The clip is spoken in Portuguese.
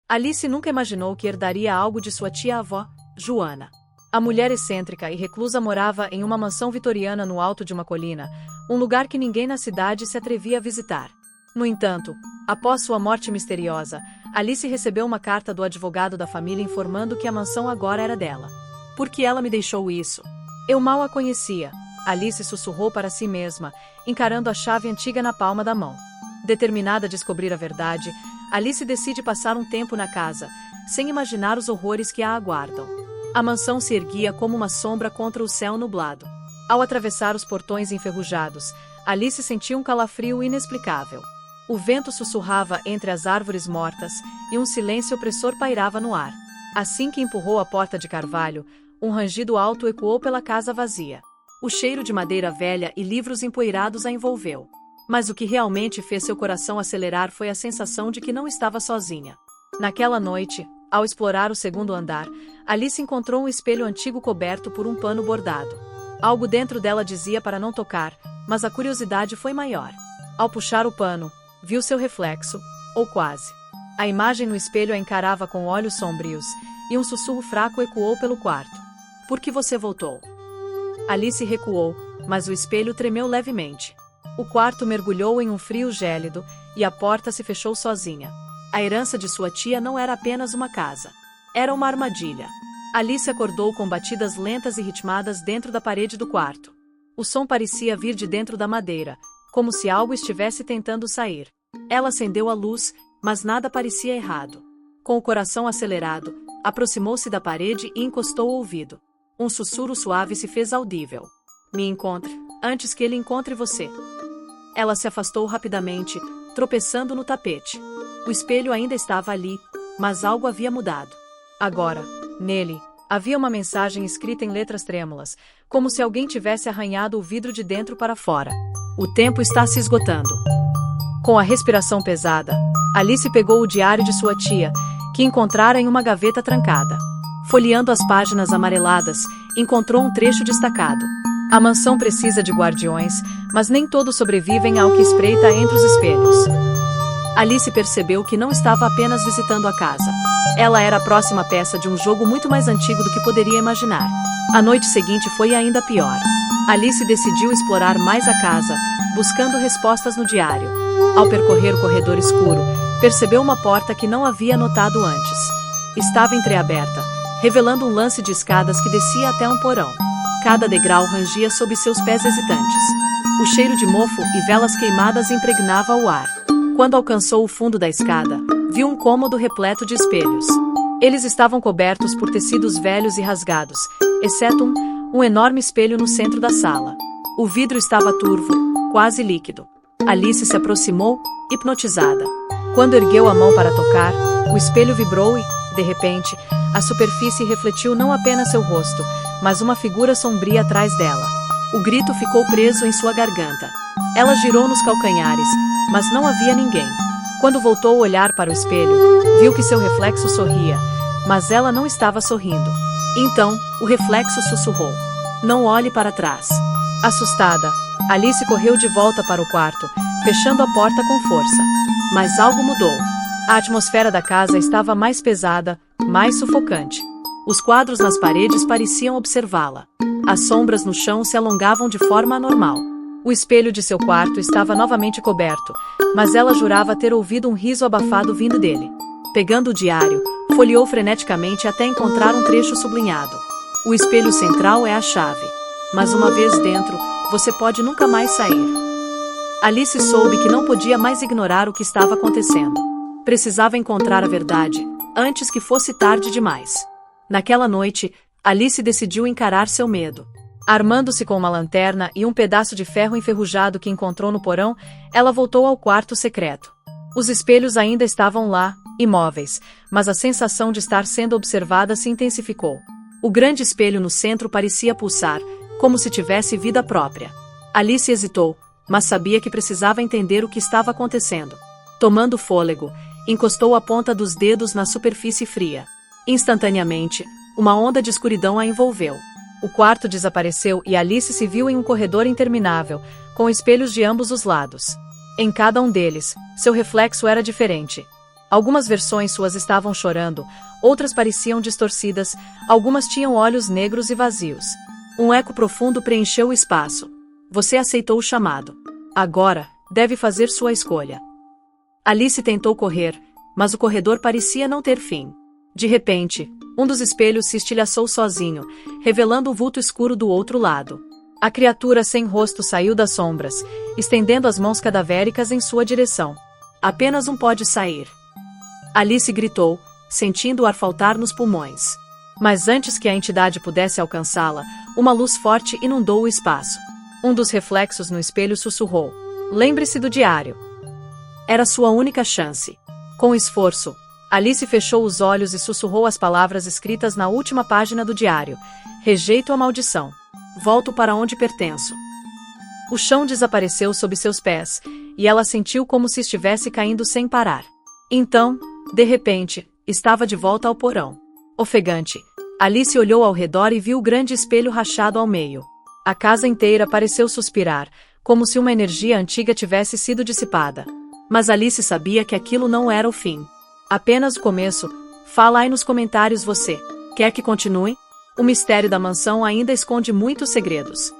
Alice nunca imaginou que herdaria algo de sua tia-avó, Joana. A mulher excêntrica e reclusa morava em uma mansão vitoriana no alto de uma colina, um lugar que ninguém na cidade se atrevia a visitar. No entanto, após sua morte misteriosa, Alice recebeu uma carta do advogado da família informando que a mansão agora era dela. Por que ela me deixou isso? Eu mal a conhecia, Alice sussurrou para si mesma, encarando a chave antiga na palma da mão. Determinada a descobrir a verdade, Alice decide passar um tempo na casa, sem imaginar os horrores que a aguardam. A mansão se erguia como uma sombra contra o céu nublado. Ao atravessar os portões enferrujados, Alice sentiu um calafrio inexplicável. O vento sussurrava entre as árvores mortas e um silêncio opressor pairava no ar. Assim que empurrou a porta de carvalho, um rangido alto ecoou pela casa vazia. O cheiro de madeira velha e livros empoeirados a envolveu. Mas o que realmente fez seu coração acelerar foi a sensação de que não estava sozinha. Naquela noite, ao explorar o segundo andar, Alice encontrou um espelho antigo coberto por um pano bordado. Algo dentro dela dizia para não tocar, mas a curiosidade foi maior. Ao puxar o pano, viu seu reflexo, ou quase. A imagem no espelho a encarava com olhos sombrios, e um sussurro fraco ecoou pelo quarto. Por que você voltou? Alice recuou, mas o espelho tremeu levemente. O quarto mergulhou em um frio gélido, e a porta se fechou sozinha. A herança de sua tia não era apenas uma casa. Era uma armadilha. Alice acordou com batidas lentas e ritmadas dentro da parede do quarto. O som parecia vir de dentro da madeira, como se algo estivesse tentando sair. Ela acendeu a luz, mas nada parecia errado. Com o coração acelerado, aproximou-se da parede e encostou o ouvido. Um sussurro suave se fez audível. Me encontre, antes que ele encontre você. Ela se afastou rapidamente, tropeçando no tapete. O espelho ainda estava ali, mas algo havia mudado. Agora, nele, havia uma mensagem escrita em letras trêmulas, como se alguém tivesse arranhado o vidro de dentro para fora. O tempo está se esgotando. Com a respiração pesada, Alice pegou o diário de sua tia, que encontrara em uma gaveta trancada. Folheando as páginas amareladas, encontrou um trecho destacado. A mansão precisa de guardiões, mas nem todos sobrevivem ao que espreita entre os espelhos. Alice percebeu que não estava apenas visitando a casa. Ela era a próxima peça de um jogo muito mais antigo do que poderia imaginar. A noite seguinte foi ainda pior. Alice decidiu explorar mais a casa, buscando respostas no diário. Ao percorrer o corredor escuro, percebeu uma porta que não havia notado antes. Estava entreaberta, revelando um lance de escadas que descia até um porão. Cada degrau rangia sob seus pés hesitantes. O cheiro de mofo e velas queimadas impregnava o ar. Quando alcançou o fundo da escada, viu um cômodo repleto de espelhos. Eles estavam cobertos por tecidos velhos e rasgados, exceto um enorme espelho no centro da sala. O vidro estava turvo, quase líquido. Alice se aproximou, hipnotizada. Quando ergueu a mão para tocar, o espelho vibrou e, de repente, a superfície refletiu não apenas seu rosto, mas uma figura sombria atrás dela. O grito ficou preso em sua garganta. Ela girou nos calcanhares, mas não havia ninguém. Quando voltou a olhar para o espelho, viu que seu reflexo sorria, mas ela não estava sorrindo. Então, o reflexo sussurrou: "Não olhe para trás." Assustada, Alice correu de volta para o quarto, fechando a porta com força. Mas algo mudou. A atmosfera da casa estava mais pesada, mais sufocante. Os quadros nas paredes pareciam observá-la. As sombras no chão se alongavam de forma anormal. O espelho de seu quarto estava novamente coberto, mas ela jurava ter ouvido um riso abafado vindo dele. Pegando o diário, folheou freneticamente até encontrar um trecho sublinhado. O espelho central é a chave. Mas uma vez dentro, você pode nunca mais sair. Alice soube que não podia mais ignorar o que estava acontecendo. Precisava encontrar a verdade, antes que fosse tarde demais. Naquela noite, Alice decidiu encarar seu medo. Armando-se com uma lanterna e um pedaço de ferro enferrujado que encontrou no porão, ela voltou ao quarto secreto. Os espelhos ainda estavam lá, imóveis, mas a sensação de estar sendo observada se intensificou. O grande espelho no centro parecia pulsar, como se tivesse vida própria. Alice hesitou, mas sabia que precisava entender o que estava acontecendo. Tomando fôlego, encostou a ponta dos dedos na superfície fria. Instantaneamente, uma onda de escuridão a envolveu. O quarto desapareceu e Alice se viu em um corredor interminável, com espelhos de ambos os lados. Em cada um deles, seu reflexo era diferente. Algumas versões suas estavam chorando, outras pareciam distorcidas, algumas tinham olhos negros e vazios. Um eco profundo preencheu o espaço. Você aceitou o chamado. Agora, deve fazer sua escolha. Alice tentou correr, mas o corredor parecia não ter fim. De repente, um dos espelhos se estilhaçou sozinho, revelando o vulto escuro do outro lado. A criatura sem rosto saiu das sombras, estendendo as mãos cadavéricas em sua direção. Apenas um pode sair. Alice gritou, sentindo o ar faltar nos pulmões. Mas antes que a entidade pudesse alcançá-la, uma luz forte inundou o espaço. Um dos reflexos no espelho sussurrou: "Lembre-se do diário." Era sua única chance. Com esforço, Alice fechou os olhos e sussurrou as palavras escritas na última página do diário: "Rejeito a maldição. Volto para onde pertenço." O chão desapareceu sob seus pés, e ela sentiu como se estivesse caindo sem parar. Então, de repente, estava de volta ao porão. Ofegante, Alice olhou ao redor e viu o grande espelho rachado ao meio. A casa inteira pareceu suspirar, como se uma energia antiga tivesse sido dissipada. Mas Alice sabia que aquilo não era o fim. Apenas o começo. Fala aí nos comentários você. Quer que continue? O mistério da mansão ainda esconde muitos segredos.